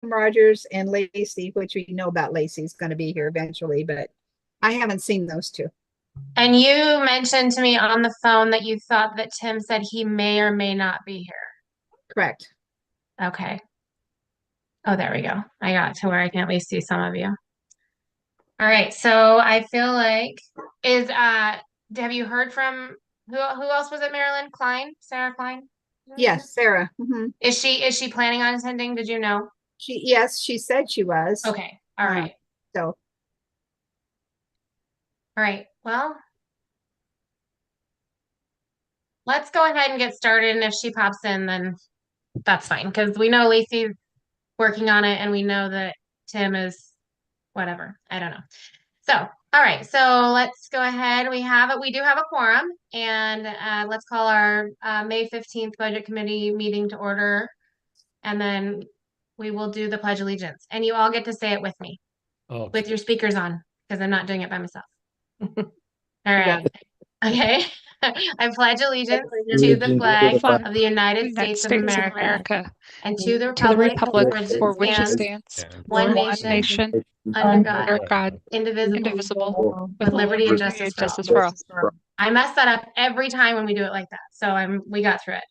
Rogers and Lacey, which we know about Lacey's going to be here eventually, but I haven't seen those two. And you mentioned to me on the phone that you thought that Tim said he may or may not be here. Correct. Okay. Oh, there we go. I got to where I can at least see some of you. All right. So I feel like have you heard from who else was it? Marilyn Klein? Sarah Klein? Yes, Sarah. Is she planning on attending? Did you know? Yes, she said she was. Okay. All Uh, right. so All right. Well, let's go ahead and get started. And if she pops in, then that's fine because we know Lacey's working on it and we know that Tim is whatever. I don't know. So, all right. So let's go ahead. We do have a quorum and let's call our May 15th Budget Committee meeting to order. And then we will do the Pledge of Allegiance. And you all get to say it with me with your speakers on because I'm not doing it by myself. All right. Okay. I pledge allegiance to the flag of the United States of America and to the republic for which it stands stands, one one nation nation, under under God, God, indivisible, with liberty and justice for all. justice for all. I mess that up every time when we do it like that. So we got through it.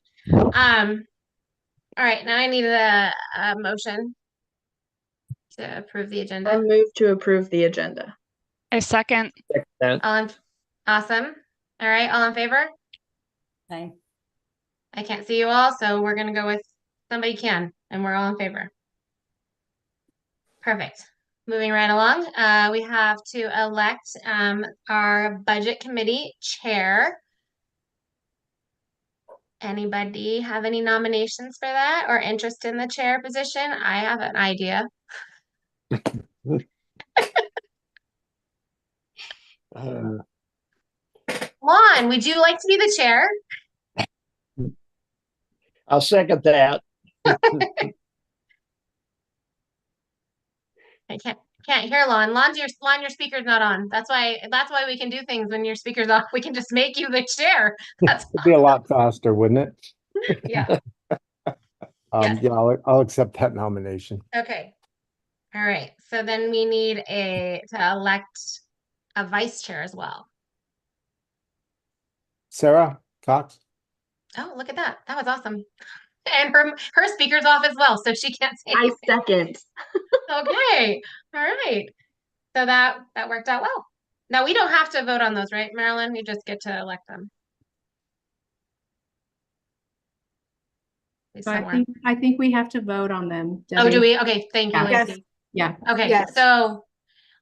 All right, now I need a motion to approve the agenda. I move to approve the agenda. A second. Awesome. All right, all in favor? Aye. I can't see you all, so we're gonna go with somebody can, and we're all in favor. Perfect. Moving right along, we have to elect our budget committee chair. Anybody have any nominations for that or interest in the chair position? I have an idea. Lon, would you like to be the chair? I'll second that. I can't hear Lon. Lon, your speaker's not on. That's why we can do things when your speaker's off. We can just make you the chair. That's It'd be a lot faster, wouldn't it? Yeah. Yes. Yeah, I'll accept that nomination. Okay. All right. So then we need to elect a vice chair as well. Sarah Cox. Oh, look at that. That was awesome. And her speaker's off as well, so she can't say I anything. second. Okay. All right. So that worked out well. Now we don't have to vote on those, right, Marilyn? We just get to elect them. I think we have to vote on them. Debbie. Oh, do we? Okay, thank you, Yes. Lacey. Yeah. Okay, Yes. So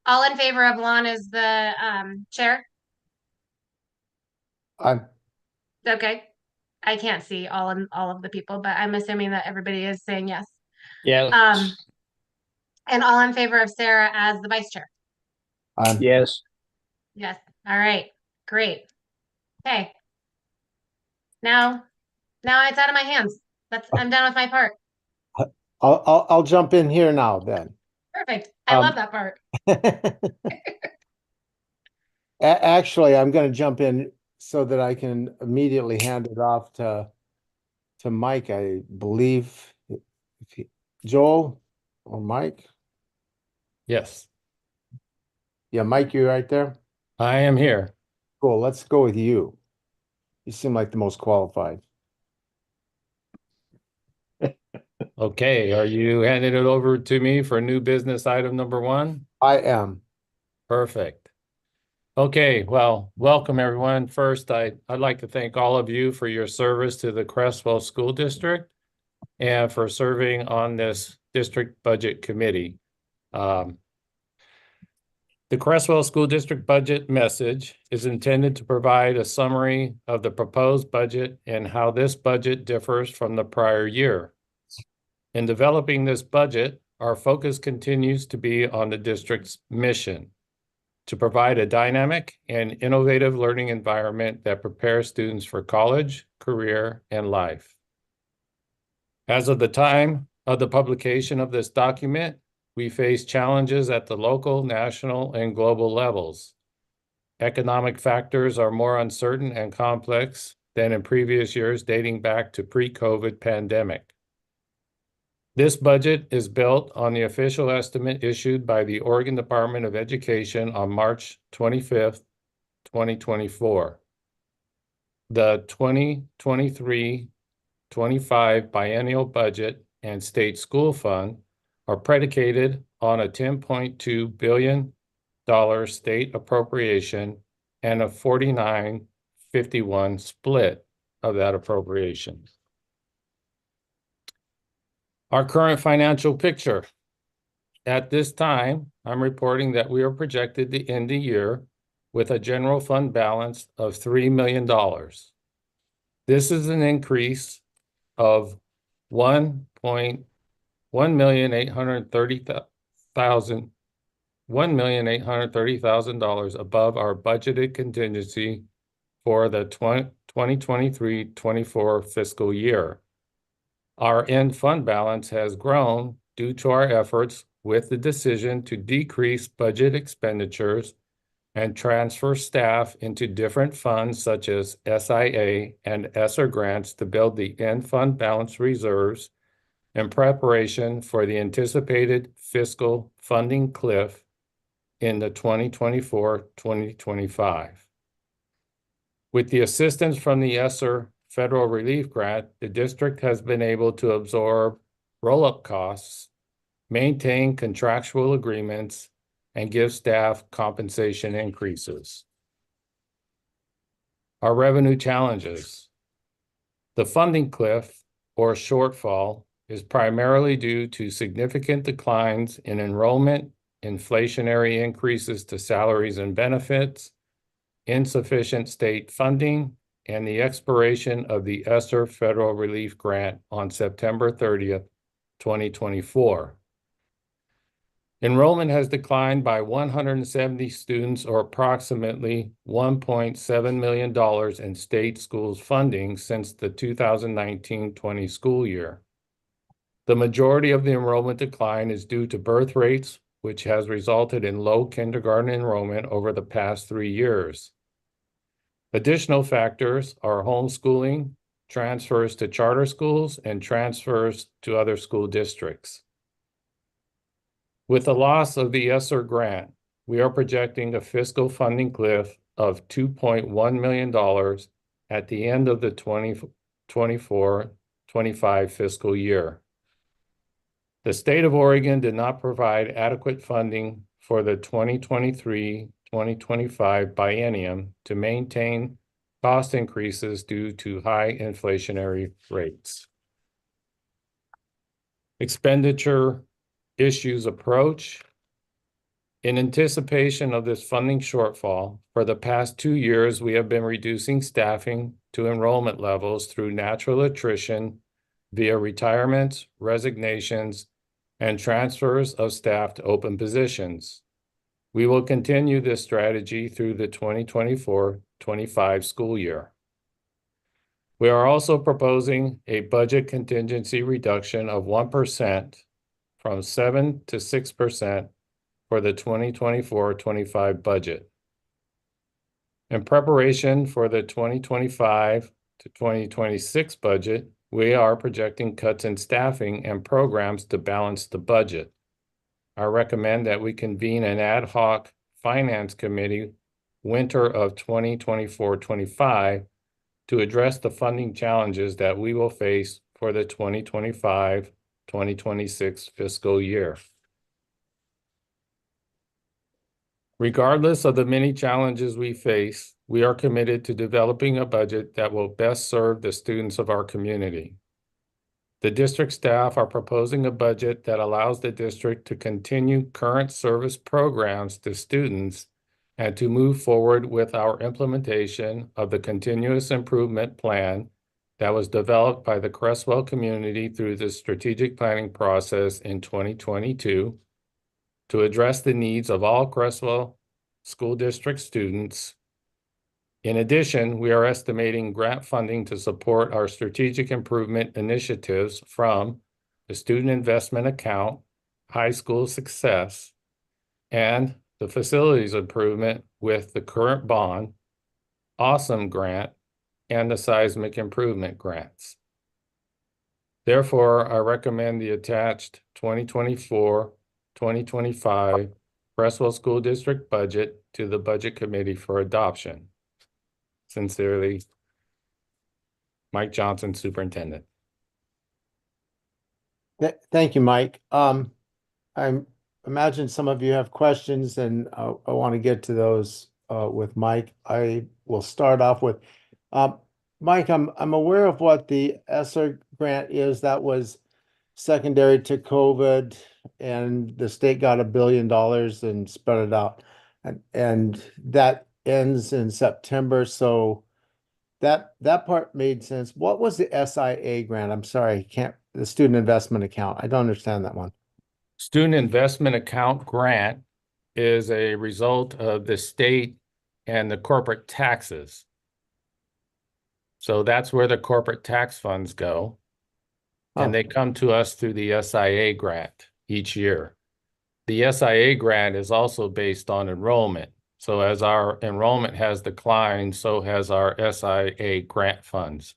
all in favor of Lon as the chair? Okay. I can't see all of the people, but I'm assuming that everybody is saying yes. Yeah. And all in favor of Sarah as the vice chair? Yes. Yes. All right. Great. Okay. Now it's out of my hands. I'm done with my part. I'll jump in here now then. Perfect. I love that part. Actually, I'm going to jump in so that I can immediately hand it off to Mike, I believe. Joel or Mike? Yes. Yeah, Mike, you right there? I am here. Cool. Let's go with you. You seem like the most qualified. Okay. Are you handing it over to me for new business item number 1? I am. Perfect. Okay. Well, welcome everyone. First, I'd like to thank all of you for your service to the Creswell School District and for serving on this district budget committee. The Creswell School District budget message is intended to provide a summary of the proposed budget and how this budget differs from the prior year. In developing this budget, our focus continues to be on the district's mission to provide a dynamic and innovative learning environment that prepares students for college, career, and life. As of the time of the publication of this document, we face challenges at the local, national, and global levels. Economic factors are more uncertain and complex than in previous years dating back to pre-COVID pandemic. This budget is built on the official estimate issued by the Oregon Department of Education on March 25th, 2024. The 2023-25 biennial budget and state school fund are predicated on a $10.2 billion state appropriation and a 49-51 split of that appropriation. Our current financial picture. At this time, I'm reporting that we are projected to end the year with a general fund balance of $3 million. This is an increase of $1,830,000 above our budgeted contingency for the 2023-24 fiscal year. Our end fund balance has grown due to our efforts with the decision to decrease budget expenditures and transfer staff into different funds such as SIA and ESSER grants to build the end fund balance reserves in preparation for the anticipated fiscal funding cliff in the 2024-2025. With the assistance from the ESSER federal relief grant, the district has been able to absorb roll-up costs, maintain contractual agreements, and give staff compensation increases. Our revenue challenges. The funding cliff or shortfall is primarily due to significant declines in enrollment, inflationary increases to salaries and benefits, insufficient state funding, and the expiration of the ESSER federal relief grant on September 30th, 2024. Enrollment has declined by 170 students, or approximately $1.7 million in state schools funding since the 2019-20 school year. The majority of the enrollment decline is due to birth rates, which has resulted in low kindergarten enrollment over the past 3 years. Additional factors are homeschooling, transfers to charter schools, and transfers to other school districts. With the loss of the ESSER grant, we are projecting a fiscal funding cliff of $2.1 million at the end of the 2024-25 fiscal year. The state of Oregon did not provide adequate funding for the 2023-2025 biennium to maintain cost increases due to high inflationary rates. Expenditure issues approach. In anticipation of this funding shortfall, for the past 2 years, we have been reducing staffing to enrollment levels through natural attrition via retirements, resignations, and transfers of staff to open positions. We will continue this strategy through the 2024-25 school year. We are also proposing a budget contingency reduction of 1% from 7% to 6% for the 2024-25 budget. In preparation for the 2025 to 2026 budget, we are projecting cuts in staffing and programs to balance the budget. I recommend that we convene an ad hoc finance committee winter of 2024-25 to address the funding challenges that we will face for the 2025-2026 fiscal year. Regardless of the many challenges we face, we are committed to developing a budget that will best serve the students of our community. The district staff are proposing a budget that allows the district to continue current service programs to students and to move forward with our implementation of the continuous improvement plan that was developed by the Creswell community through the strategic planning process in 2022 to address the needs of all Creswell School District students. In addition, we are estimating grant funding to support our strategic improvement initiatives from the Student Investment Account, High School Success, and the Facilities Improvement with the Current Bond, Awesome Grant, and the Seismic Improvement Grants. Therefore, I recommend the attached 2024-2025 Creswell School District budget to the Budget Committee for adoption. Sincerely, Mike Johnson, Superintendent. Thank you, Mike. I imagine some of you have questions and I want to get to those with Mike. I will start off with Mike, I'm aware of what the ESSER grant is. That was secondary to COVID and the state got $1 billion and spread it out. And that ends in September. So that part made sense. What was the SIA grant? I'm sorry, the student investment account. I don't understand that one. Student Investment Account Grant is a result of the state and the corporate taxes. So that's where the corporate tax funds go. And they come to us through the SIA grant each year. The SIA grant is also based on enrollment. So as our enrollment has declined, so has our SIA grant funds.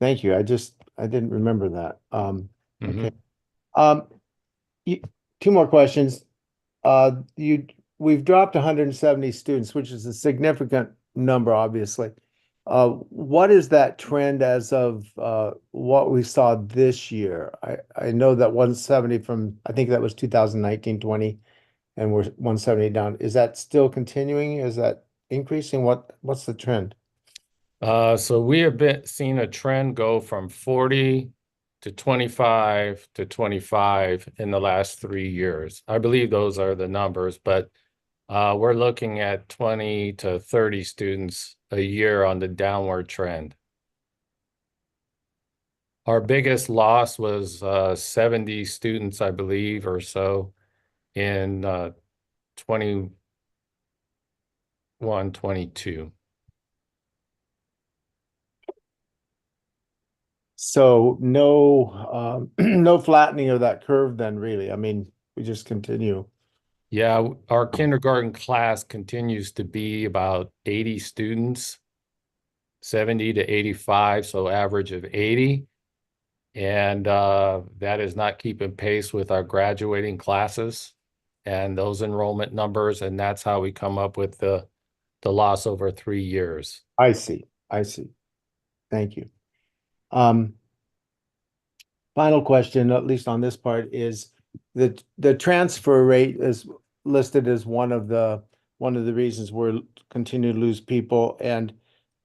Thank you. I didn't remember that. Mhm. Okay. Two more questions. We've dropped 170 students, which is a significant number, obviously. What is that trend as of what we saw this year? I know that 170 from, I think that was 2019-20, and we're 170 down. Is that still continuing? Is that increasing? What's the trend? So we have seen a trend go from 40 to 25 to 25 in the last 3 years. I believe those are the numbers, but we're looking at 20 to 30 students a year on the downward trend. Our biggest loss was 70 students, I believe, or so in 21, 22. So no, no flattening of that curve then really. I mean, we just continue. Yeah, our kindergarten class continues to be about 80 students, 70 to 85, so average of 80. And that is not keeping pace with our graduating classes and those enrollment numbers. And that's how we come up with the loss over 3 years. I see. Thank you. Final question, at least on this part, is the transfer rate is listed as one of the reasons we're continue to lose people. And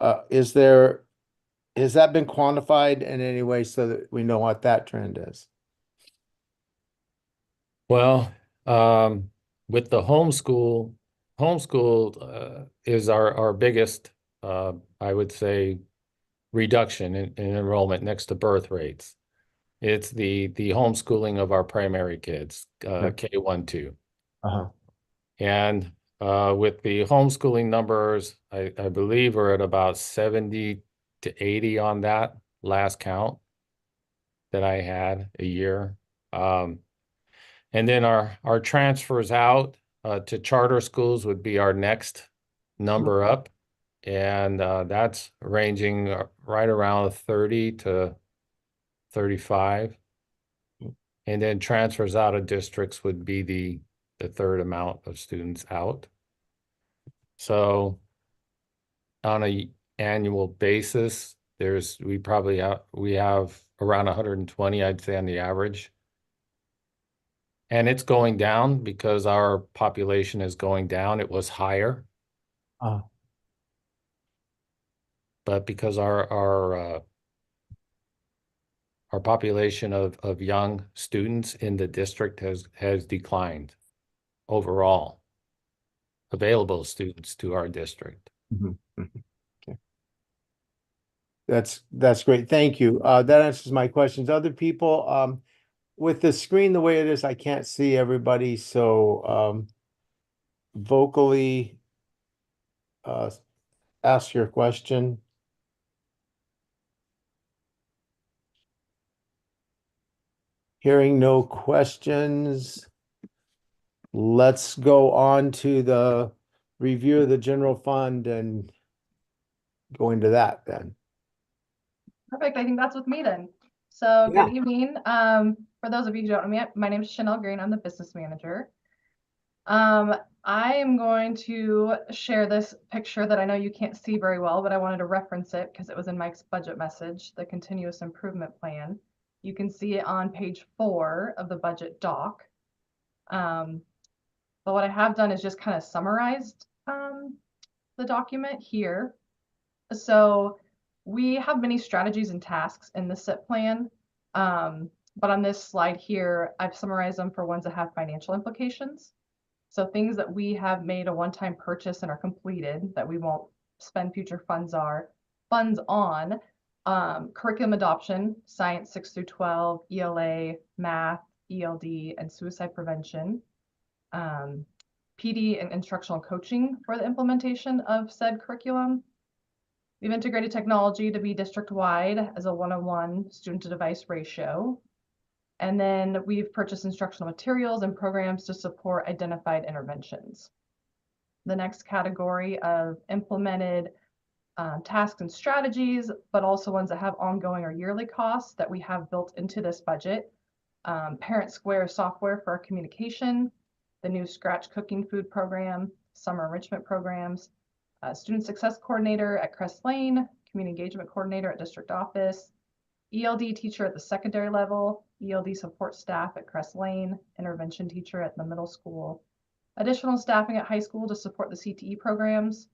has that been quantified in any way so that we know what that trend is? Well, with the homeschool is our biggest, I would say, reduction in enrollment next to birth rates. It's the homeschooling of our primary kids, K1, 2. And with the homeschooling numbers, I believe we're at about 70 to 80 on that last count that I had a year. And then our transfers out to charter schools would be our next number up. And that's ranging right around 30 to 35. And then transfers out of districts would be the third amount of students out. So on a annual basis, we have around 120, I'd say, on the average. And it's going down because our population is going down. It was higher. But because our population of young students in the district has declined overall, available students to our district. Okay. That's great. Thank you. That answers my questions. Other people, with the screen the way it is, I can't see everybody. So vocally ask your question. Hearing no questions, let's go on to the review of the general fund and go into that then. Perfect. I think that's with me then. So Yeah. good evening. For those of you who don't know me, my name is Chanel Green. I'm the business manager. I am going to share this picture that I know you can't see very well, but I wanted to reference it because it was in Mike's budget message, the continuous improvement plan. You can see it on page 4 of the budget doc. But what I have done is just kind of summarized the document here. So we have many strategies and tasks in the SIP plan. But on this slide here, I've summarized them for ones that have financial implications. So things that we have made a one-time purchase and are completed that we won't spend future funds on, curriculum adoption, science 6 through 12, ELA, math, ELD, and suicide prevention, PD and instructional coaching for the implementation of said curriculum. We've integrated technology to be district-wide as a 1:1 student-to-device ratio. And then we've purchased instructional materials and programs to support identified interventions. The next category of implemented tasks and strategies, but also ones that have ongoing or yearly costs that we have built into this budget. Parent Square software for our communication, the new Scratch cooking food program, summer enrichment programs, student success coordinator at Crest Lane, community engagement coordinator at district office, ELD teacher at the secondary level, ELD support staff at Crest Lane, intervention teacher at the middle school, additional staffing at high school to support the CTE programs,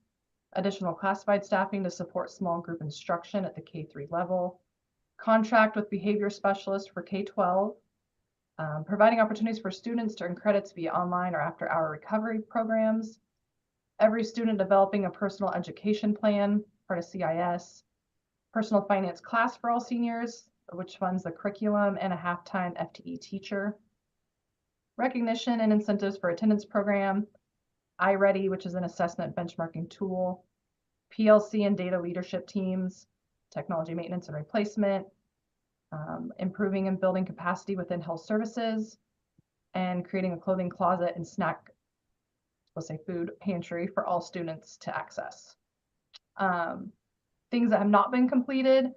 additional classified staffing to support small group instruction at the K-3 level, contract with behavior specialists for K-12, providing opportunities for students to earn credits via online or after-hour recovery programs, every student developing a personal education plan, part of CIS, personal finance class for all seniors, which funds the curriculum and a half-time FTE teacher, recognition and incentives for attendance program, iReady, which is an assessment benchmarking tool, PLC and data leadership teams, technology maintenance and replacement, improving and building capacity within health services, and creating a clothing closet and snack, let's say food pantry for all students to access. Things that have not been completed,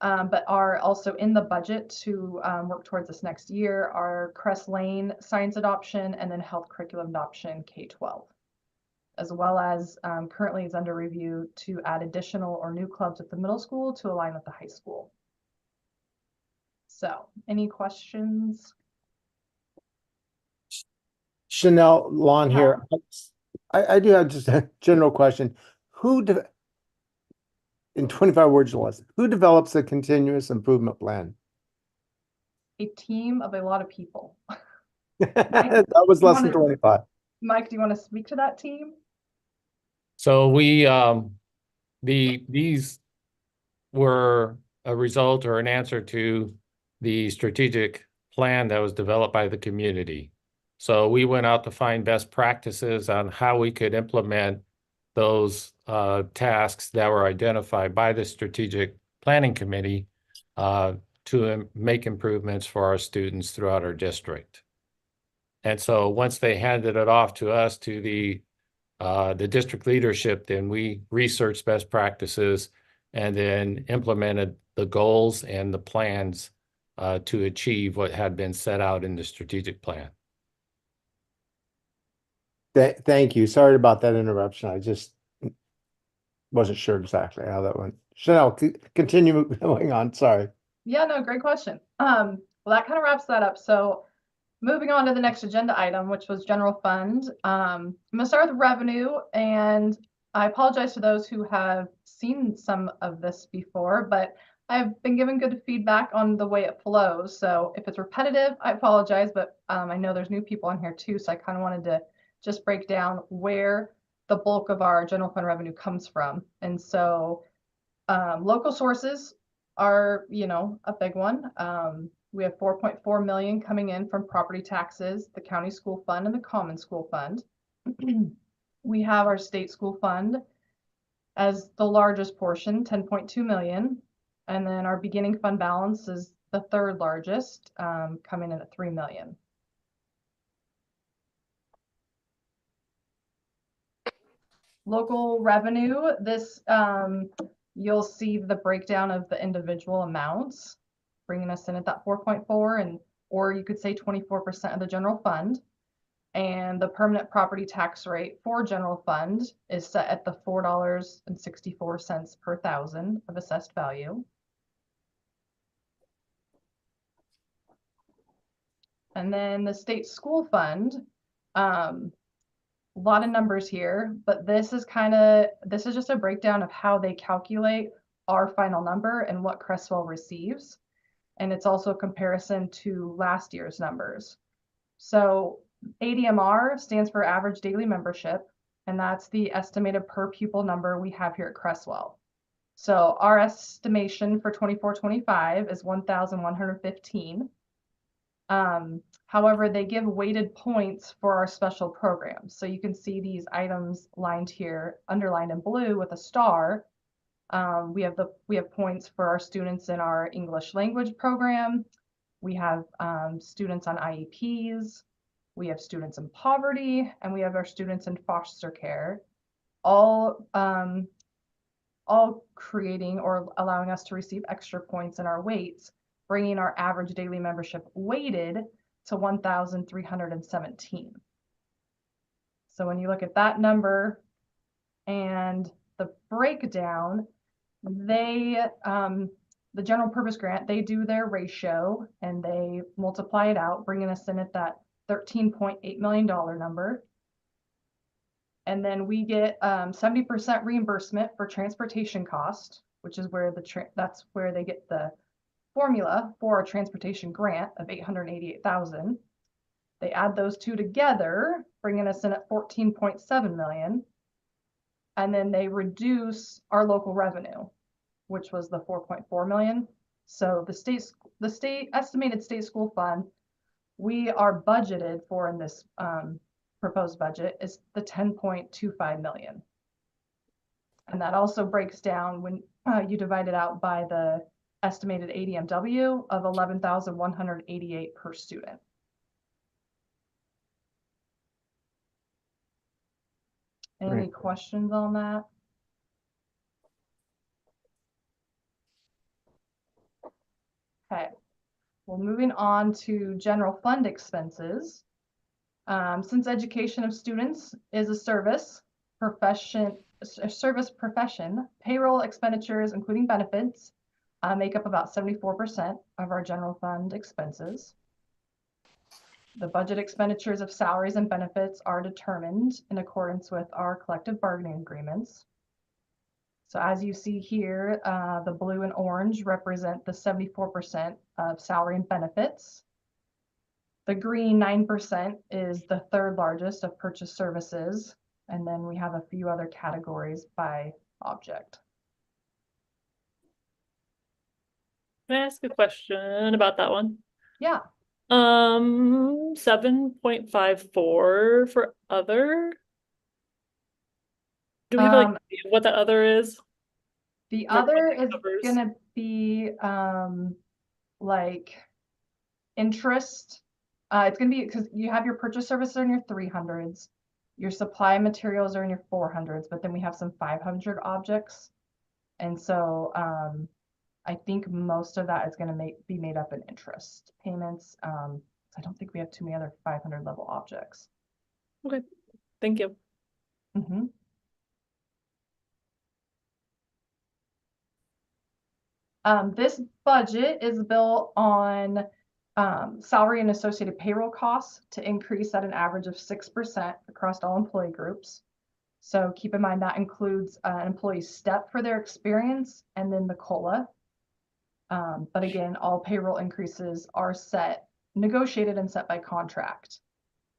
but are also in the budget to work towards this next year are Crest Lane science adoption and then health curriculum adoption K-12, as well as currently is under review to add additional or new clubs at the middle school to align with the high school. So any questions? Chanel, Lon here. I do have just a general question. In 25 words or less, who develops a continuous improvement plan? A team of a lot of people. That was less than 25. Mike, do you want to speak to that team? So we, these were a result or an answer to the strategic plan that was developed by the community. So we went out to find best practices on how we could implement those tasks that were identified by the strategic planning committee to make improvements for our students throughout our district. And so once they handed it off to us, to the district leadership, then we researched best practices and then implemented the goals and the plans to achieve what had been set out in the strategic plan. Thank you. Sorry about that interruption. I just wasn't sure exactly how that went. Chanel, continue going on. Sorry. Yeah, no, great question. Well, that kind of wraps that up. So moving on to the next agenda item, which was general fund. I'm gonna start with revenue, and I apologize to those who have seen some of this before, but I've been given good feedback on the way it flows. So if it's repetitive, I apologize, but I know there's new people on here too, so I kind of wanted to just break down where the bulk of our general fund revenue comes from. And so local sources are, a big one. We have 4.4 million coming in from property taxes, the county school fund, and the common school fund. We have our state school fund as the largest portion, 10.2 million. And then our beginning fund balance is the third largest, coming in at 3 million. Local revenue, this you'll see the breakdown of the individual amounts, bringing us in at that 4.4, and or you could say 24% of the general fund. And the permanent property tax rate for general fund is set at the $4.64 per thousand of assessed value. And then the state school fund, a lot of numbers here, but this is just a breakdown of how they calculate our final number and what Creswell receives. And it's also a comparison to last year's numbers. So ADMR stands for average daily membership, and that's the estimated per pupil number we have here at Creswell. So our estimation for 24-25 is 1,115. However, they give weighted points for our special programs. So you can see these items lined here, underlined in blue with a star. We have points for our students in our English language program. We have students on IEPs. We have students in poverty, and we have our students in foster care, all creating or allowing us to receive extra points in our weights, bringing our average daily membership weighted to 1,317. So when you look at that number and the breakdown, they, the general purpose grant, they do their ratio and they multiply it out, bringing us in at that $13.8 million number. And then we get 70% reimbursement for transportation cost, which is where that's where they get the formula for a transportation grant of $888,000. They add those two together, bringing us in at $14.7 million. And then they reduce our local revenue, which was the $4.4 million. So the state estimated state school fund we are budgeted for in this proposed budget is the $10.25 million. And that also breaks down when you divide it out by the estimated ADMW of 11,188 per student. Any questions on that? Okay, well, moving on to general fund expenses. Since education of students is a service profession, payroll expenditures, including benefits, make up about 74% of our general fund expenses. The budget expenditures of salaries and benefits are determined in accordance with our collective bargaining agreements. So as you see here, the blue and orange represent the 74% of salary and benefits. The green 9% is the third largest of purchase services. And then we have a few other categories by object. Can I ask a question about that one? Yeah. 7.54 for other. Do we have like what that other is? The Or other what it is covers? gonna be like interest. It's gonna be because you have your purchase services in your 300s, your supply materials are in your 400s, but then we have some 500 objects. And so I think most of that is going to be made up in interest payments. I don't think we have too many other 500 level objects. Okay, thank you. Mm-hmm. This budget is built on salary and associated payroll costs to increase at an average of 6% across all employee groups. So keep in mind that includes an employee's step for their experience and then the COLA. But again, all payroll increases are negotiated and set by contract.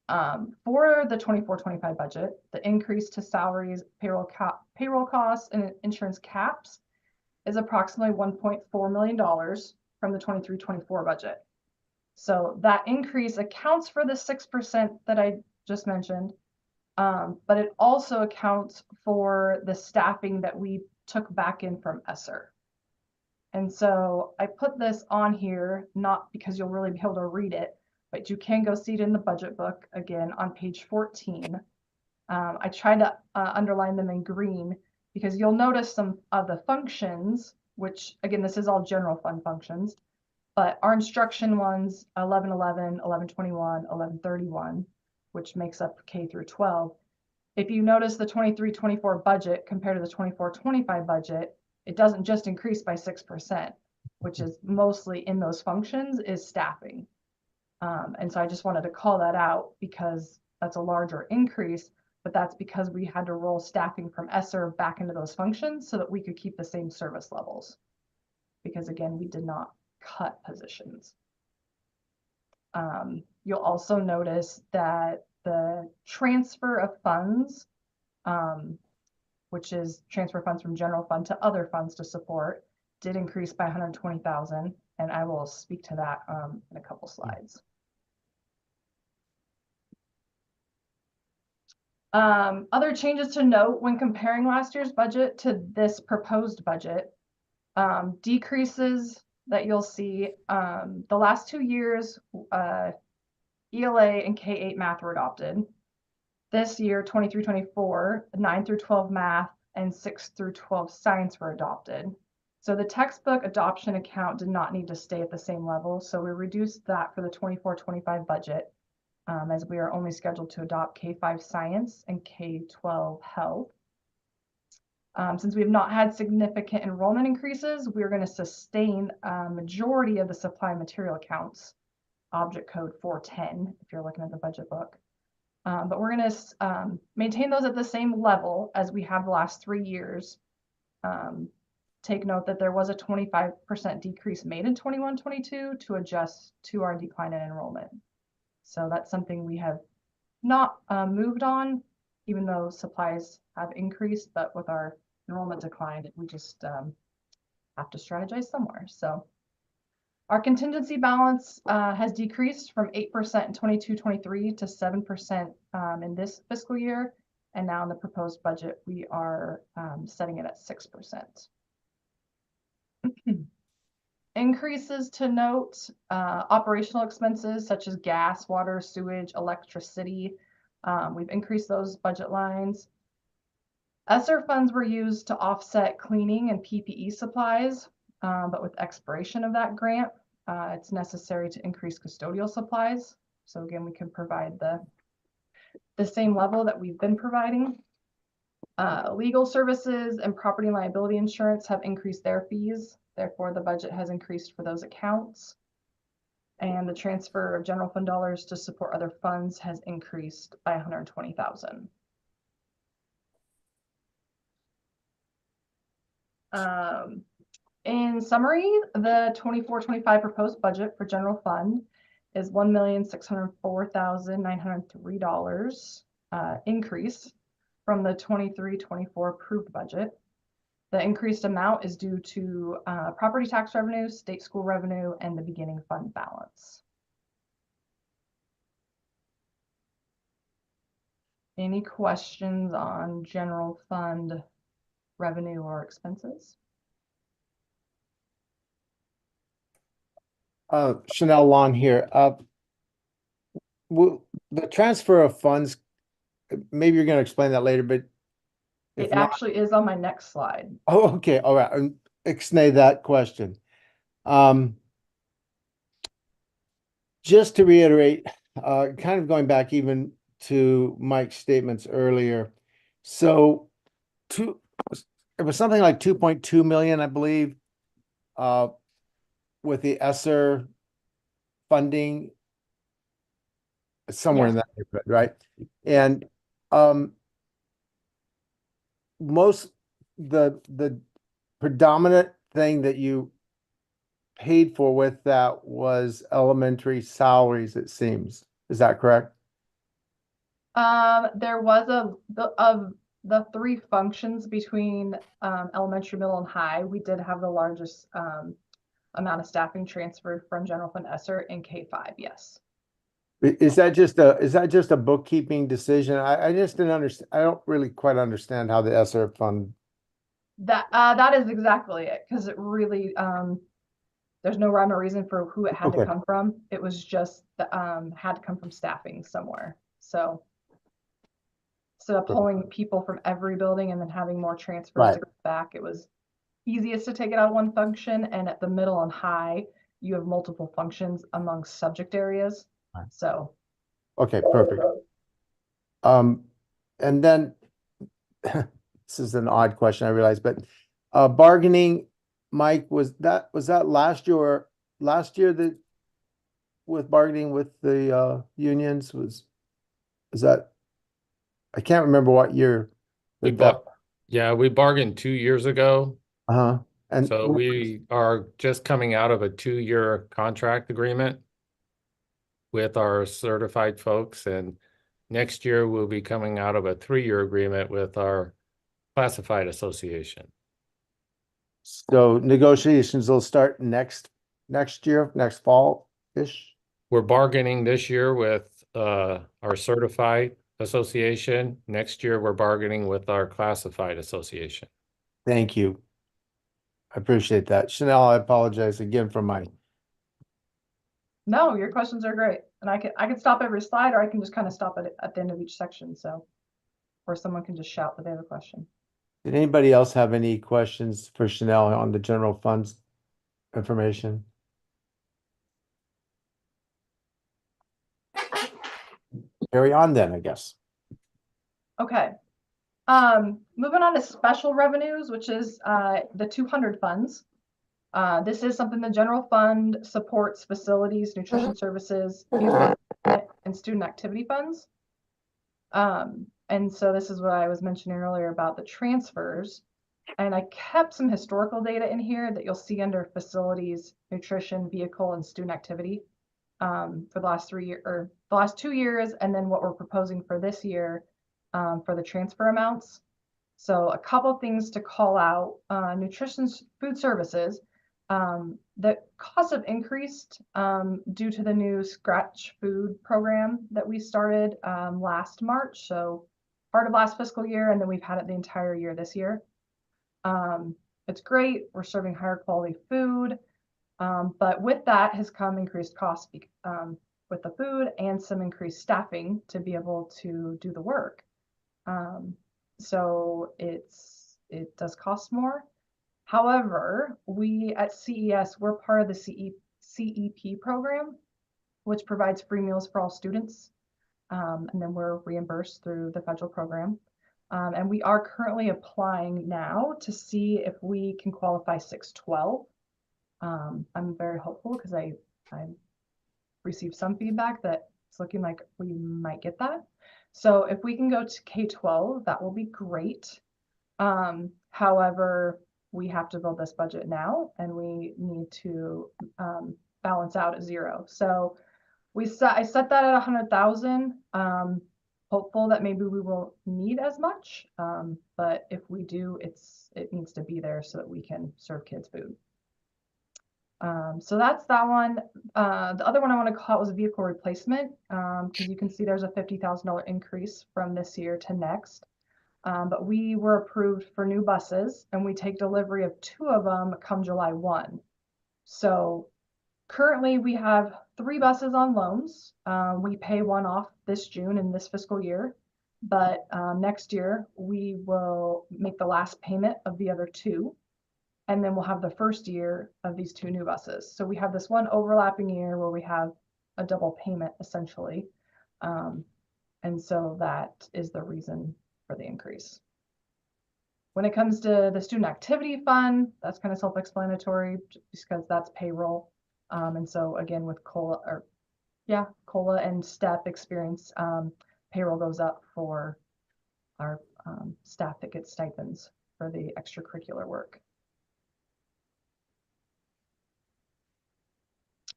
For the 24-25 budget, the increase to salaries, payroll costs, and insurance caps is approximately $1.4 million from the 23-24 budget. So that increase accounts for the 6% that I just mentioned, but it also accounts for the staffing that we took back in from ESSER. And so I put this on here, not because you'll really be able to read it, but you can go see it in the budget book, again, on page 14. I tried to underline them in green because you'll notice some of the functions, which again, this is all general fund functions, but our instruction ones, 1111, 1121, 1131, which makes up K through 12. If you notice the 23-24 budget compared to the 24-25 budget, it doesn't just increase by 6%, which is mostly in those functions is staffing. And so I just wanted to call that out because that's a larger increase, but that's because we had to roll staffing from ESSER back into those functions so that we could keep the same service levels. Because again, we did not cut positions. You'll also notice that the transfer of funds, which is transfer funds from general fund to other funds to support, did increase by 120,000, and I will speak to that in a couple slides. Other changes to note when comparing last year's budget to this proposed budget, decreases that you'll see, the last 2 years, ELA and K-8 math were adopted. This year, 23-24, 9 through 12 math and 6 through 12 science were adopted. So the textbook adoption account did not need to stay at the same level. So we reduced that for the 24-25 budget, as we are only scheduled to adopt K-5 science and K-12 health. Since we have not had significant enrollment increases, we're going to sustain a majority of the supply material accounts, object code 410, if you're looking at the budget book. But we're going to maintain those at the same level as we have the last 3 years. Take note that there was a 25% decrease made in 21-22 to adjust to our decline in enrollment. So that's something we have not moved on, even though supplies have increased, but with our enrollment decline, we just have to strategize somewhere. So our contingency balance has decreased from 8% in 22-23 to 7% in this fiscal year. And now in the proposed budget, we are setting it at 6%. Increases to note, operational expenses such as gas, water, sewage, electricity. We've increased those budget lines. ESSER funds were used to offset cleaning and PPE supplies, but with expiration of that grant, it's necessary to increase custodial supplies. So again, we can provide the same level that we've been providing. Legal services and property and liability insurance have increased their fees. Therefore, the budget has increased for those accounts. And the transfer of general fund dollars to support other funds has increased by 120,000. In summary, the 24-25 proposed budget for general fund is $1,604,903 increase from the 23-24 approved budget. The increased amount is due to property tax revenue, state school revenue, and the beginning fund balance. Any questions on general fund revenue or expenses? Chanel Long here. The transfer of funds, maybe you're going to explain that later, but it actually is on my next slide. Oh, okay. All right. Ixnay that question. Just to reiterate, kind of going back even to Mike's statements earlier. So it was something like 2.2 million, I believe, with the ESSER funding somewhere in that neighborhood, right? And the predominant thing that you paid for with that was elementary salaries, it seems. Is that correct? There was of the 3 functions between elementary, middle, and high, we did have the largest amount of staffing transferred from general fund ESSER in K-5, yes. Is that just a bookkeeping decision? I just didn't understand. I don't really quite understand how the ESSER fund. That is exactly it, because it really there's no rhyme or reason for who it had to come from. It was just had to come from staffing somewhere. So instead of pulling people from every building and then having more transfers Right. to go back, it was easiest to take it out of one function. And at the middle and high, you have multiple functions among subject areas. Right. So Okay, perfect. And then this is an odd question, I realize, but bargaining, Mike, was that last year that with bargaining with the unions is that, I can't remember what year. We we bargained 2 years ago. Uh-huh. And So we are just coming out of a 2-year contract agreement with our certified folks, and next year we'll be coming out of a 3-year agreement with our classified association. so negotiations will start next year, next fall-ish? We're bargaining this year with our certified association. Next year, we're bargaining with our classified association. Thank you. I appreciate that. Chanel, I apologize again for my, no, your questions are great. And I can stop every slide, or I can just kind of stop at the end of each section. So, or someone can just shout that they have a question. did anybody else have any questions for Chanel on the general funds information? Carry on then, I guess. Okay. Moving on to special revenues, which is the 200 funds. This is something the general fund supports: facilities, nutrition services, music, and student activity funds. And so this is what I was mentioning earlier about the transfers. And I kept some historical data in here that you'll see under facilities, nutrition, vehicle, and student activity for the last 3 years, or the last 2 years, and then what we're proposing for this year for the transfer amounts. So a couple things to call out: nutrition, food services. The costs have increased due to the new Scratch Food program that we started last March. So part of last fiscal year, and then we've had it the entire year this year. It's great. We're serving higher quality food. But with that has come increased costs with the food and some increased staffing to be able to do the work. So it does cost more. However, we at CES, we're part of the CEP program, which provides free meals for all students. And then we're reimbursed through the federal program. And we are currently applying now to see if we can qualify 612. I'm very hopeful because I received some feedback that it's looking like we might get that. So if we can go to K-12, that will be great. However, we have to build this budget now, and we need to balance out at 0. So I set that at 100,000. Hopeful that maybe we won't need as much, but if we do, it needs to be there so that we can serve kids food. So that's that one. The other one I want to call out was vehicle replacement, because you can see there's a $50,000 increase from this year to next. But we were approved for new buses, and we take delivery of 2 of them come July 1. So currently we have 3 buses on loans. We pay one off this June in this fiscal year, but next year we will make the last payment of the other 2. And then we'll have the first year of these 2 new buses. So we have this one overlapping year where we have a double payment essentially. And so that is the reason for the increase. When it comes to the student activity fund, that's kind of self-explanatory because that's payroll. And so again, with COLA and STEP experience, payroll goes up for our staff that gets stipends for the extracurricular work.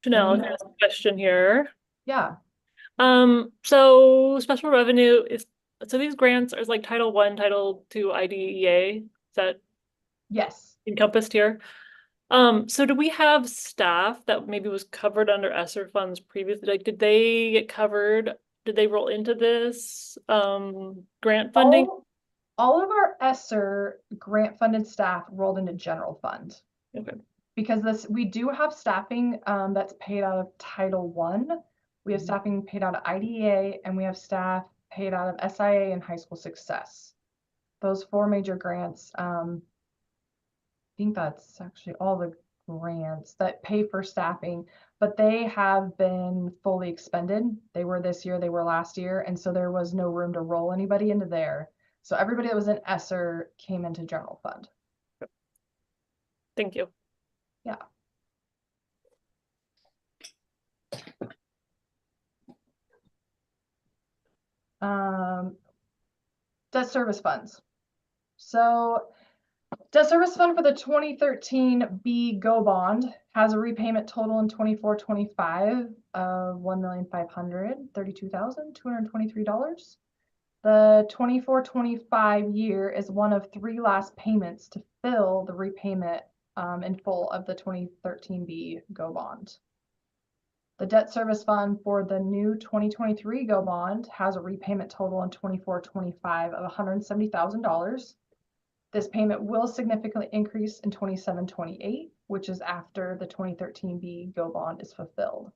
Chanel, I have a question here. Yeah. So special revenue so these grants are like Title I, Title II, IDEA. Is that Yes. encompassed here? So do we have staff that maybe was covered under ESSER funds previously? Like, did they get covered? Did they roll into this grant funding? All of our ESSER grant funded staff rolled into general fund. Okay. Because we do have staffing that's paid out of Title I. We have staffing paid out of IDEA, and we have staff paid out of SIA and high school success. Those 4 major grants, I think that's actually all the grants that pay for staffing, but they have been fully expended. They were this year, they were last year, and so there was no room to roll anybody into there. So everybody that was in ESSER came into general fund. Thank you. Yeah. Debt service funds. So debt service fund for the 2013 B Go bond has a repayment total in 24-25 of $1,532,223. The 24-25 year is one of 3 last payments to fill the repayment in full of the 2013 B Go bond. The debt service fund for the new 2023 Go bond has a repayment total in 24-25 of $170,000. This payment will significantly increase in 27-28, which is after the 2013 B Go bond is fulfilled.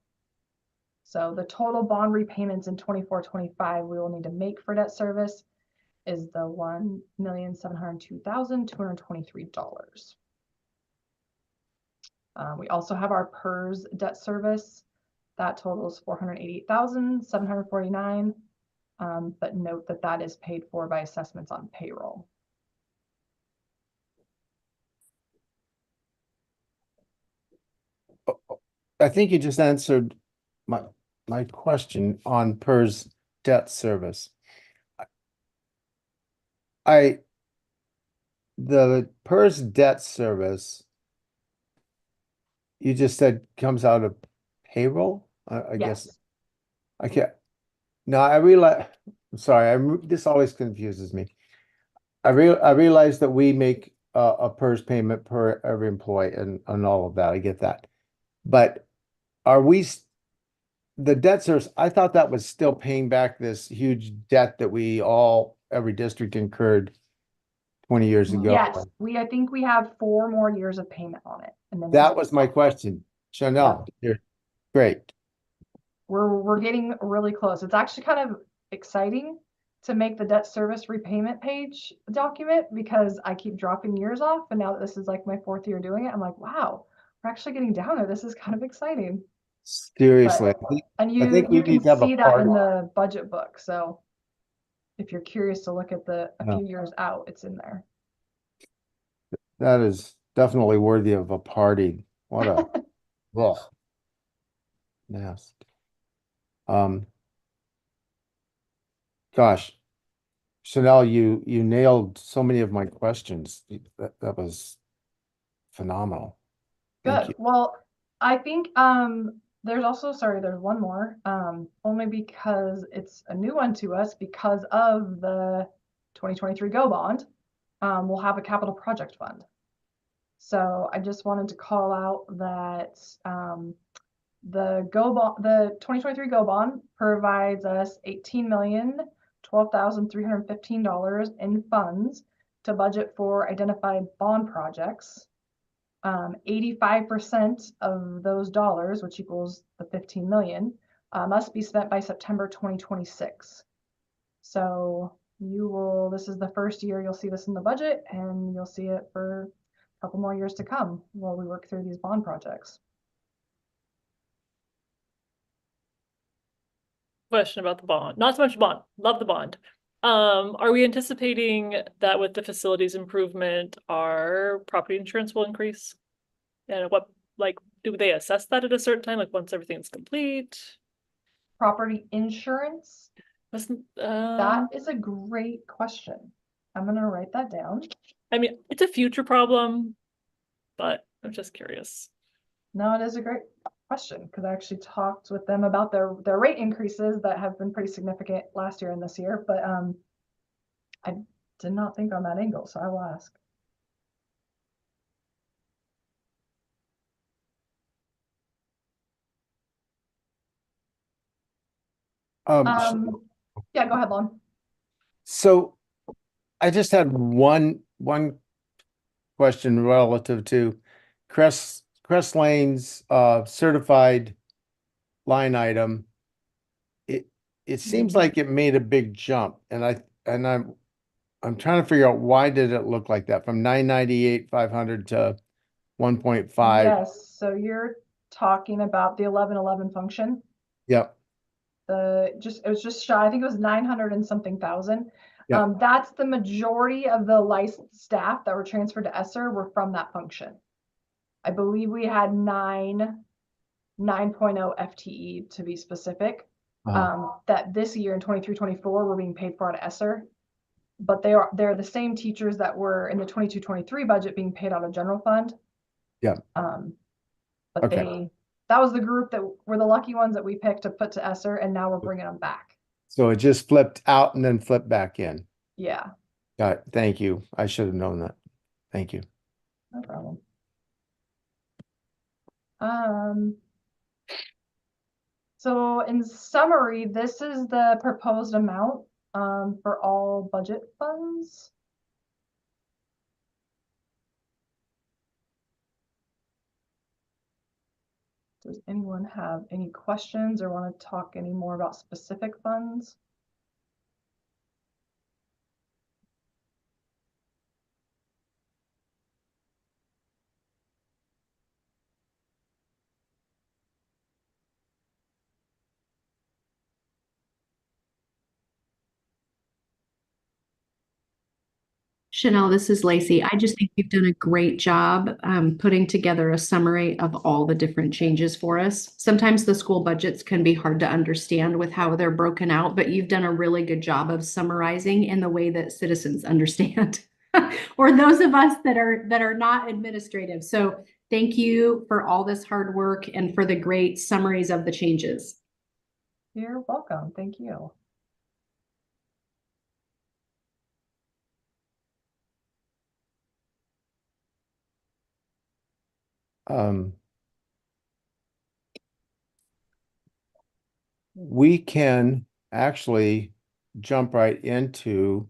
So the total bond repayments in 24-25 we will need to make for debt service is the $1,702,223. We also have our PERS debt service. That totals $488,749. But note that that is paid for by assessments on payroll. I think you just answered my question on PERS debt service. The PERS debt service, you just said comes out of payroll? I guess. Yes. I can't. No, I realize, I'm sorry, this always confuses me. I realize that we make a PERS payment per every employee and all of that. I get that. But are we, the debt service, I thought that was still paying back this huge debt that every district incurred 20 years ago. Yes, I think we have 4 more years of payment on it. And then That was my question. Chanel, you're great. we're getting really close. It's actually kind of exciting to make the debt service repayment page document because I keep dropping years off. And now that this is like my 4th year doing it, I'm like, wow, we're actually getting down there. This is kind of exciting. Seriously. And I think we you can need to have a see that in party. the budget book. So if you're curious to look at a Yeah. few years out, it's in there. That is definitely worthy of a party. What a ugh. Nasty. Gosh, Chanel, you nailed so many of my questions. That was phenomenal. Thank Good. you. Well, I think there's also, there's one more, only because it's a new one to us because of the 2023 Go bond. We'll have a capital project fund. So I just wanted to call out that the 2023 Go bond provides us $18,012,315 in funds to budget for identified bond projects. 85% of those dollars, which equals the 15 million, must be spent by September 2026. So this is the first year you'll see this in the budget, and you'll see it for a couple more years to come while we work through these bond projects. Question about the bond. Not so much bond. Love the bond. Are we anticipating that with the facilities improvement, our property insurance will increase? And do they assess that at a certain time, like once everything's complete? Property insurance? Wasn't That is a great question. I'm gonna write that down. I mean, it's a future problem, but I'm just curious. No, it is a great question because I actually talked with them about their rate increases that have been pretty significant last year and this year, but I did not think on that angle, so I will ask. Yeah, go ahead, Lon. So I just had one question relative to Crest Lane's certified line item. it seems like it made a big jump and I'm trying to figure out why did it look like that from 998, 500 to 1.5. Yes, so you're talking about the 1111 function. Yep. It was just shy, I think it was 900 and something thousand. Yeah. That's the majority of the licensed staff that were transferred to ESSER were from that function. I believe we had 9.0 FTE to be specific. That this year in 23-24 were being paid for out of ESSER, but they're the same teachers that were in the 22-23 budget being paid out of general fund. Yeah. But Okay. that was the group that were the lucky ones that we picked to put to ESSER, and now we're bringing them back. So it just flipped out and then flipped back in. Yeah, Got it. Thank you. I should have known that. Thank you. no problem. So in summary, this is the proposed amount for all budget funds. Does anyone have any questions or want to talk any more about specific funds? Chanel, this is Lacey. I just think you've done a great job putting together a summary of all the different changes for us. Sometimes the school budgets can be hard to understand with how they're broken out, but you've done a really good job of summarizing in the way that citizens understand, or those of us that are not administrative. So thank you for all this hard work and for the great summaries of the changes. You're welcome. Thank you. We can actually jump right into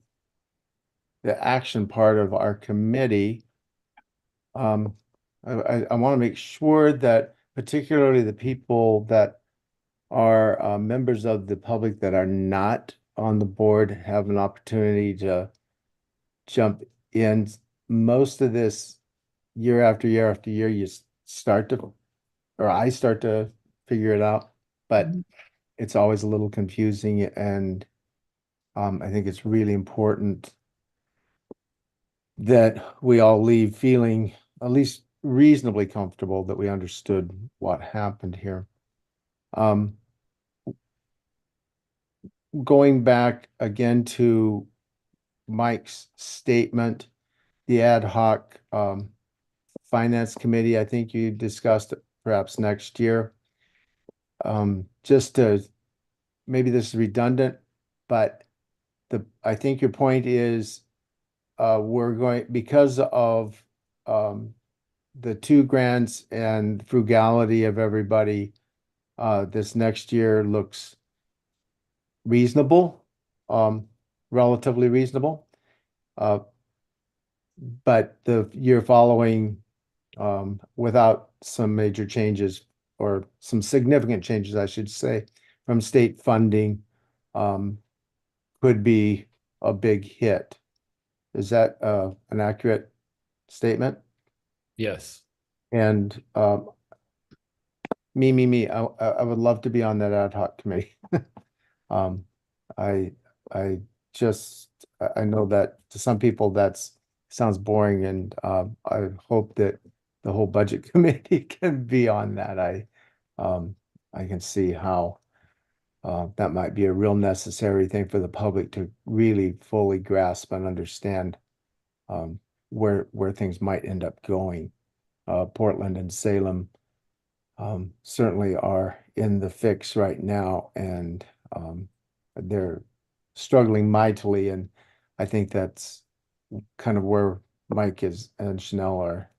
the action part of our committee. I want to make sure that particularly the people that are members of the public that are not on the board have an opportunity to jump in. Most of this year after year after year, you start to, or I start to figure it out, but it's always a little confusing, and I think it's really important that we all leave feeling at least reasonably comfortable that we understood what happened here. Going back again to Mike's statement, the ad hoc finance committee, I think you discussed it perhaps next year. Just to, maybe this is redundant, but I think your point is we're going, because of the 2 grants and frugality of everybody, this next year looks reasonable, relatively reasonable. But the year following, without some major changes or some significant changes, I should say, from state funding, could be a big hit. Is that an accurate statement? Yes. And me, I would love to be on that ad hoc committee. I just, I know that to some people that's sounds boring, and I hope that the whole budget committee can be on that. I can see how that might be a real necessary thing for the public to really fully grasp and understand where things might end up going. Portland and Salem certainly are in the fix right now, and they're struggling mightily, and I think that's kind of where Mike is and Chanel are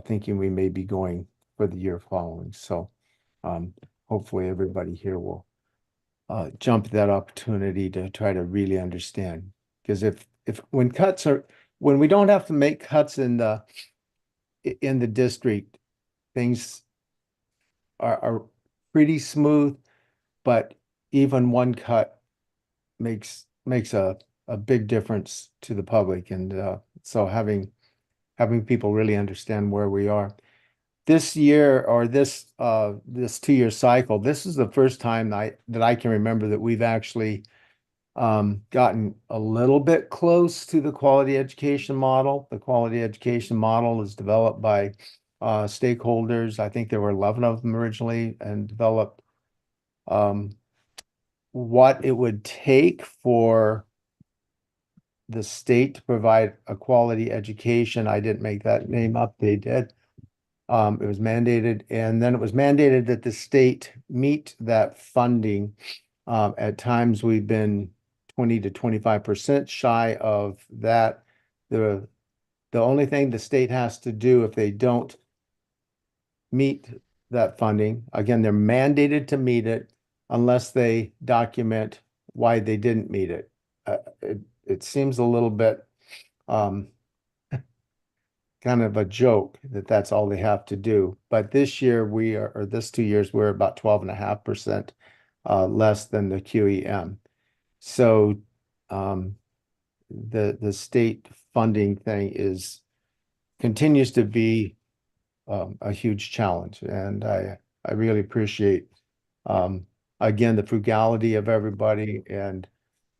thinking we may be going for the year following. So hopefully everybody here will jump at that opportunity to try to really understand. Because if when we don't have to make cuts in the district, things are pretty smooth, but even one cut makes a big difference to the public. And so having people really understand where we are. This year, or this 2-year cycle, this is the first time that I can remember that we've actually gotten a little bit close to the quality education model. The quality education model is developed by stakeholders. I think there were 11 of them originally, and developed what it would take for the state to provide a quality education. I didn't make that name up, they did. It was mandated, and then it was mandated that the state meet that funding. At times we've been 20 to 25% shy of that. The only thing the state has to do if they don't meet that funding, again, they're mandated to meet it unless they document why they didn't meet it. It seems a little bit kind of a joke that that's all they have to do. But this year or this 2 years, we're about 12.5% less than the QEM. So the state funding thing continues to be a huge challenge. And I really appreciate again the frugality of everybody, and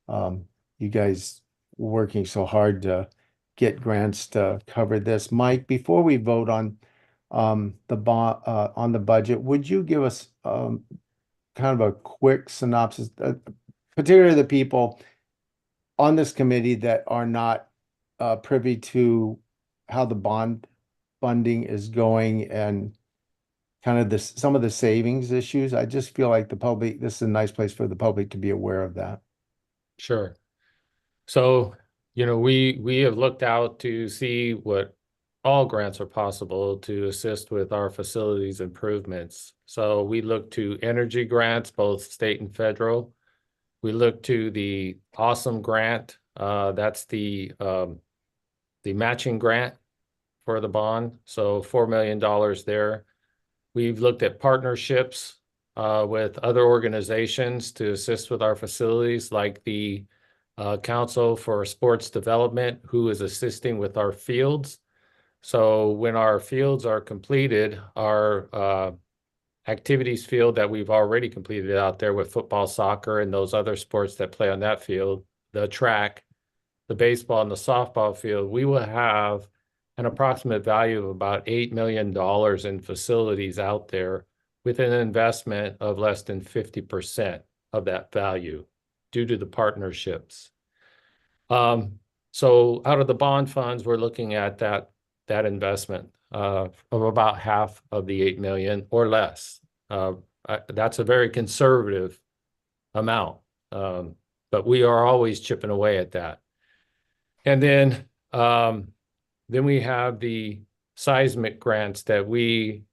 you guys working so hard to get grants to cover this. Mike, before we vote on the budget, would you give us kind of a quick synopsis, particularly the people on this committee that are not privy to how the bond funding is going, and kind of some of the savings issues? I just feel like this is a nice place for the public to be aware of that. Sure. So, we have looked out to see what all grants are possible to assist with our facilities improvements. So we look to energy grants, both state and federal. We look to the Awesome grant. That's the matching grant for the bond. So $4 million there. We've looked at partnerships with other organizations to assist with our facilities, like the Council for Sports Development, who is assisting with our fields. So when our fields are completed, our activities field that we've already completed out there with football, soccer, and those other sports that play on that field, the track, the baseball, and the softball field, we will have an approximate value of about $8 million in facilities out there, with an investment of less than 50% of that value due to the partnerships. So out of the bond funds, we're looking at that investment of about half of the 8 million or less. That's a very conservative amount, but we are always chipping away at that. And then we have the seismic grants that we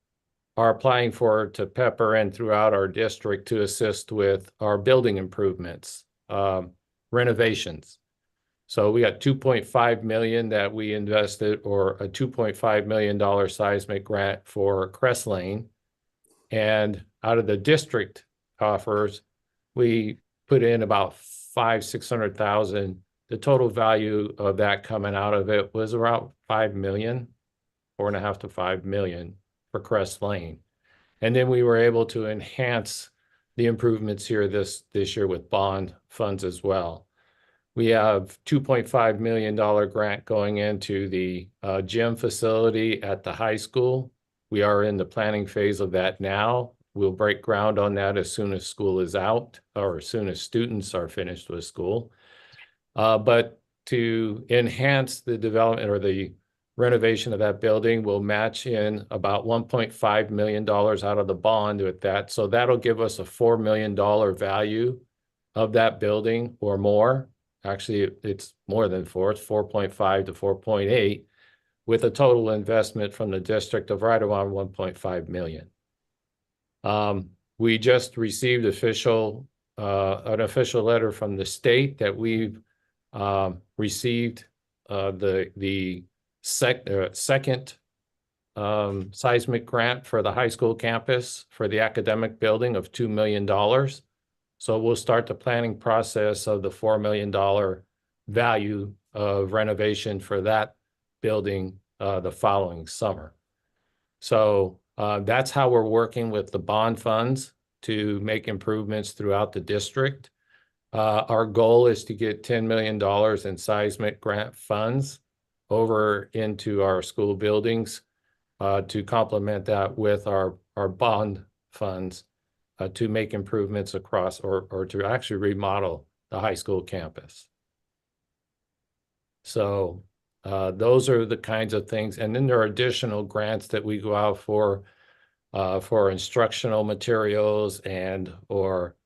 are applying for to pepper in throughout our district to assist with our building improvements, renovations. So we got 2.5 million that we invested, or a $2.5 million seismic grant for Creswell. And out of the district offers, we put in about 600,000. The total value of that coming out of it was around 5 million, 4.5 to 5 million for Creswell. And then we were able to enhance the improvements here this year with bond funds as well. We have $2.5 million grant going into the gym facility at the high school. We are in the planning phase of that now. We'll break ground on that as soon as school is out, or as soon as students are finished with school. But to enhance the development or the renovation of that building, we'll match in about $1.5 million out of the bond with that. So that'll give us a $4 million value of that building or more. Actually, it's more than 4, it's 4.5 to 4.8, with a total investment from the district of right around 1.5 million. We just received an official letter from the state that we've received the second seismic grant for the high school campus for the academic building of $2 million. So we'll start the planning process of the $4 million value of renovation for that building the following summer. So that's how we're working with the bond funds to make improvements throughout the district. Our goal is to get $10 million in seismic grant funds over into our school buildings to complement that with our bond funds to make improvements across or to actually remodel the high school campus. So those are the kinds of things. And then there are additional grants that we go out for instructional materials and or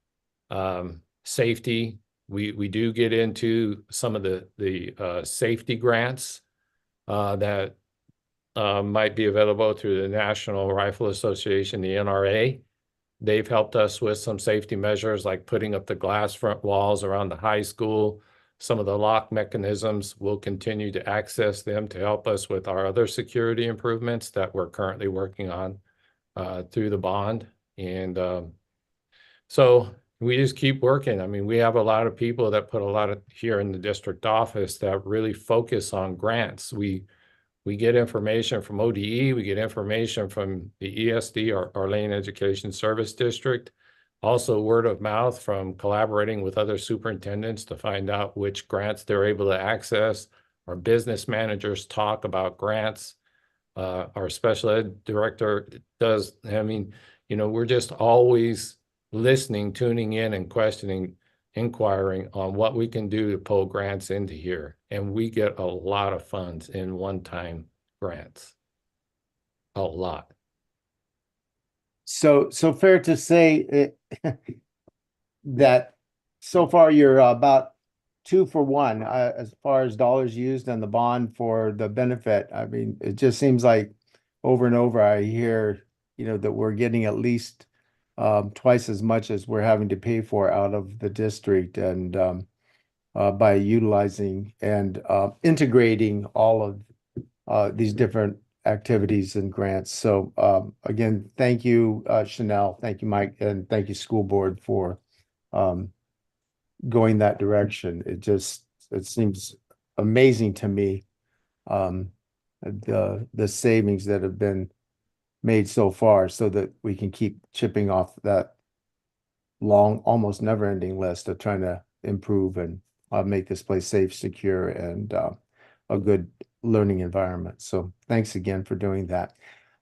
safety. We do get into some of the safety grants that might be available through the National Rifle Association, the NRA. They've helped us with some safety measures like putting up the glass front walls around the high school. Some of the lock mechanisms, we'll continue to access them to help us with our other security improvements that we're currently working on through the bond. And so we just keep working. I mean, we have a lot of people that put a lot of here in the district office that really focus on grants. We get information from ODE, we get information from the ESD, our Lane Education Service District, also word of mouth from collaborating with other superintendents to find out which grants they're able to access. Our business managers talk about grants. Our special ed director does. I mean, you know, we're just always listening, tuning in and questioning, inquiring on what we can do to pull grants into here. And we get a lot of funds in one-time grants. A lot. So fair to say that so far you're about 2 for 1 as far as dollars used and the bond for the benefit. I mean, it just seems like over and over I hear, you know, that we're getting at least twice as much as we're having to pay for out of the district, and by utilizing and integrating all of these different activities and grants. So again, thank you, Chanel, thank you, Mike, and thank you, school board, for going that direction. It seems amazing to me, the savings that have been made so far, so that we can keep chipping off that long, almost never-ending list of trying to improve and make this place safe, secure, and a good learning environment. So thanks again for doing that.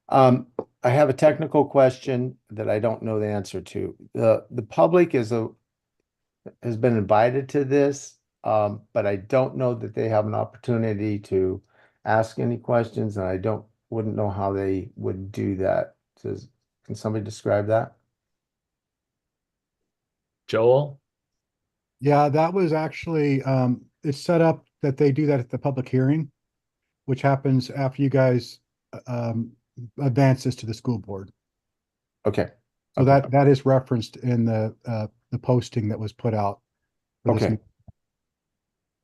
I have a technical question that I don't know the answer to. The public has been invited to this, but I don't know that they have an opportunity to ask any questions, and I wouldn't know how they would do that. Can somebody describe that? Joel? Yeah, that was actually, it's set up that they do that at the public hearing, which happens after you guys advance this to the school board. Okay. So that is referenced in the posting that was put out. For this Okay.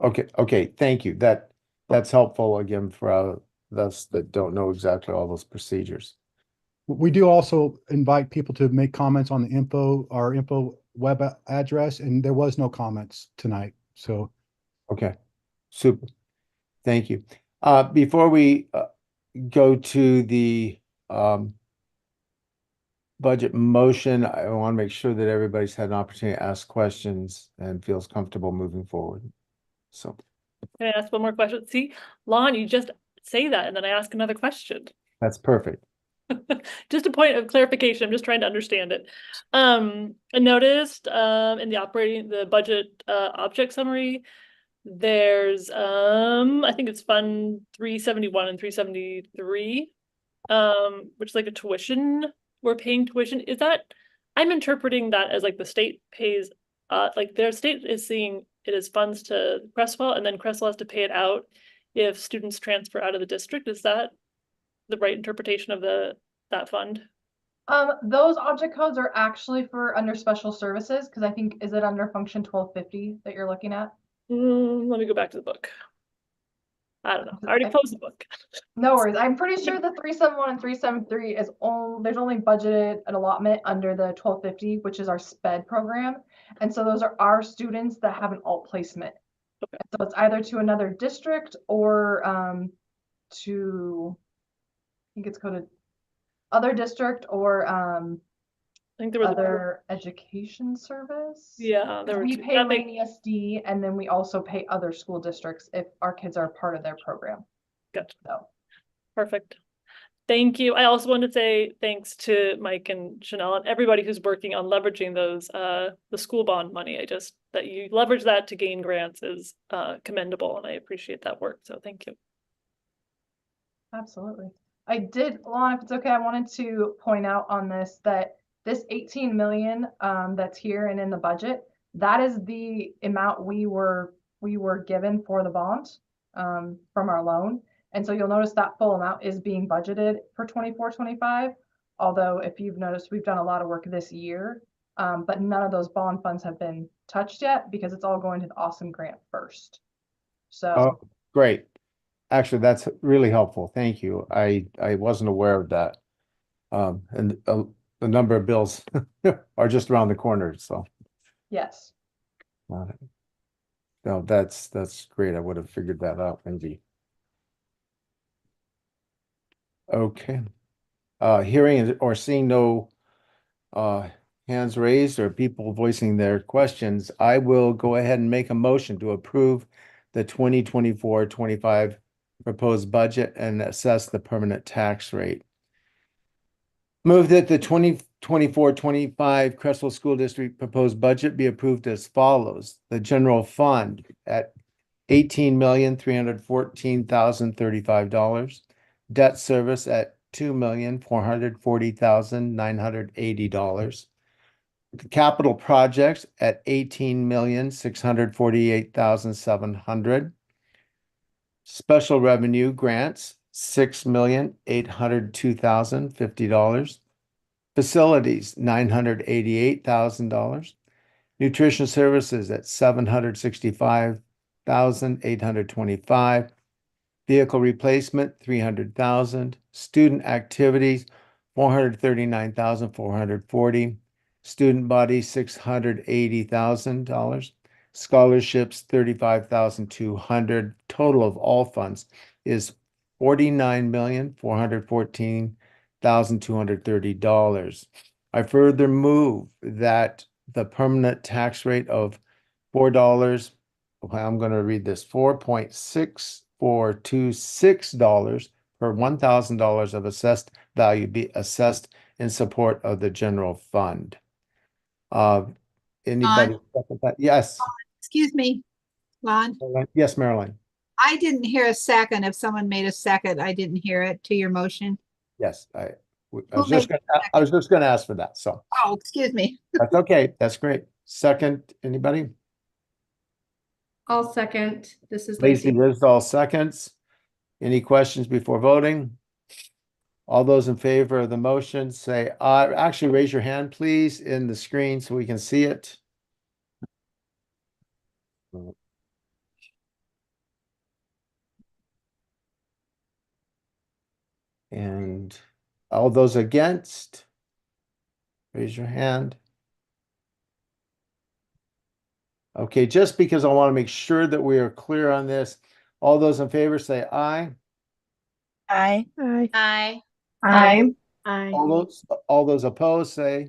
meeting. Okay. Thank you. That's helpful again for us that don't know exactly all those procedures. We do also invite people to make comments on our info web address, and there was no comments tonight. So. Okay, super. Thank you. Before we go to the budget motion, I want to make sure that everybody's had an opportunity to ask questions and feels comfortable moving forward. So. Can I ask one more question? See, Lon, you just say that and then I ask another question. That's perfect. Just a point of clarification. I'm just trying to understand it. I noticed in the budget object summary, there's I think it's Fund 371 and 373, which is like a tuition. We're paying tuition. Is that, I'm interpreting that as like the state pays, like their state is seeing it as funds to Creswell, and then Creswell has to pay it out if students transfer out of the district. Is that the right interpretation of that fund? Those object codes are actually for under special services, because I think, is it under function 1250 that you're looking at? Let me go back to the book. I don't know. I already closed the book. No worries. I'm pretty sure the 371 and 373 is there's only budgeted an allotment under the 1250, which is our SPED program. And so those are our students that have an alt placement. Okay. So it's either to another district or to, I think it's coded other district or I think there was other education service. yeah, there were We two. pay That makes Lane ESD, and then we also pay other school districts if our kids are part of their program. Gotcha. So Perfect. Thank you. I also want to say thanks to Mike and Chanel and everybody who's working on leveraging those the school bond money. I just that you leverage that to gain grants is commendable, and I appreciate that work. So thank you. absolutely. I did, Lon, if it's okay, I wanted to point out on this that this 18 million that's here and in the budget, that is the amount we were given for the bond from our loan. And so you'll notice that full amount is being budgeted for 24-25. Although if you've noticed, we've done a lot of work this year, but none of those bond funds have been touched yet because it's all going to the Awesome Grant first. So Oh, great. Actually, that's really helpful. Thank you. I wasn't aware of that. And the number of bills are just around the corner, so. yes. Got it. No, that's great. I would have figured that out maybe. Okay. Hearing or seeing no hands raised or people voicing their questions, I will go ahead and make a motion to approve the 2024-25 proposed budget and assess the permanent tax rate. Move that the 2024-25 Creswell School District proposed budget be approved as follows. The general fund at $18,314,035. Debt service at $2,440,980. The capital projects at $18,648,700. Special revenue grants, $6,802,050. Facilities, $988,000. Nutrition services at $765,825. Vehicle replacement, $300,000. Student activities, $439,440. Student body, $680,000. Scholarships, $35,200. Total of all funds is $49,414,230. I further move that the permanent tax rate of $4, I'm going to read this, $4.6426 per $1,000 of assessed value be assessed in support of the general fund. Anybody? Second that? Yes. Excuse me, Lon. Yes, Marilyn. I didn't hear a second. If someone made a second, I didn't hear it to your motion. Yes, I was Who just made going to ask for that. So Oh, excuse me. that's okay. That's great. Second, anybody? I'll second. This is Lacey Lacey. Rizal seconds. Any questions before voting? All those in favor of the motion say aye. Actually, raise your hand, please, in the screen so we can see it. And all those against, raise your hand. Okay, just because I want to make sure that we are clear on this, all those in favor say aye. Aye. Aye. Aye. All those opposed say.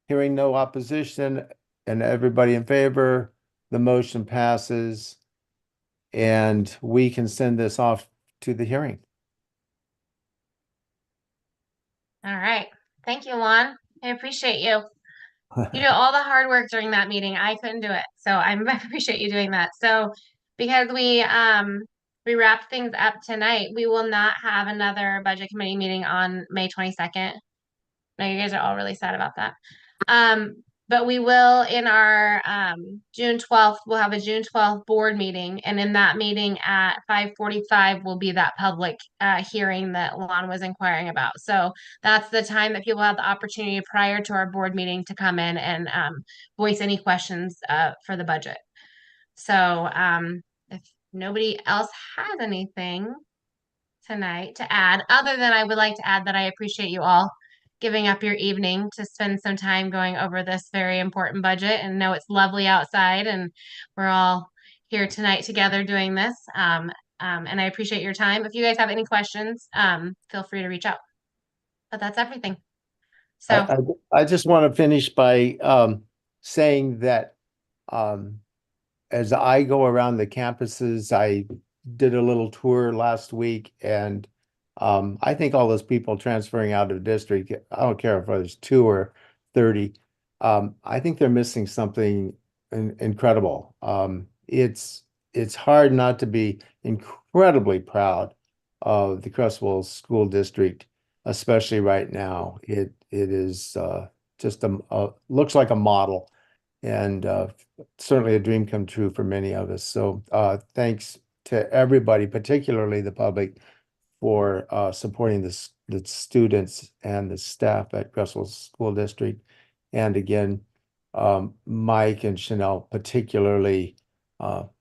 Hearing no opposition and everybody in favor, the motion passes. And we can send this off to the hearing. All right. Thank you, Lon. I appreciate you. You do all the hard work during that meeting. I couldn't do it. So I appreciate you doing that. So because we wrapped things up tonight, we will not have another budget committee meeting on May 22nd. No, you guys are all really sad about that. But we will in our June 12th, we'll have a June 12th board meeting. And in that meeting at 5:45 will be that public hearing that Lon was inquiring about. So that's the time that people have the opportunity prior to our board meeting to come in and voice any questions for the budget. So if nobody else has anything tonight to add, other than I would like to add that I appreciate you all giving up your evening to spend some time going over this very important budget, and know it's lovely outside and we're all here tonight together doing this. And I appreciate your time. If you guys have any questions, feel free to reach out. But that's everything. So I just want to finish by saying that as I go around the campuses, I did a little tour last week, and I think all those people transferring out of district, I don't care if there's 2 or 30, I think they're missing something incredible. It's hard not to be incredibly proud of the Creswell School District, especially right now. It is just looks like a model, and certainly a dream come true for many of us. So thanks to everybody, particularly the public, for supporting the students and the staff at Creswell School District. And again, Mike and Chanel, particularly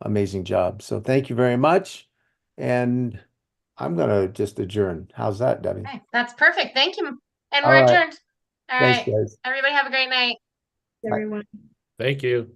amazing job. So thank you very much. And I'm gonna just adjourn. How's that, Debbie? okay, that's perfect. Thank you. And All we're right. adjourned. All Thanks, right. guys. Everybody have a great night. Everyone. Thank you.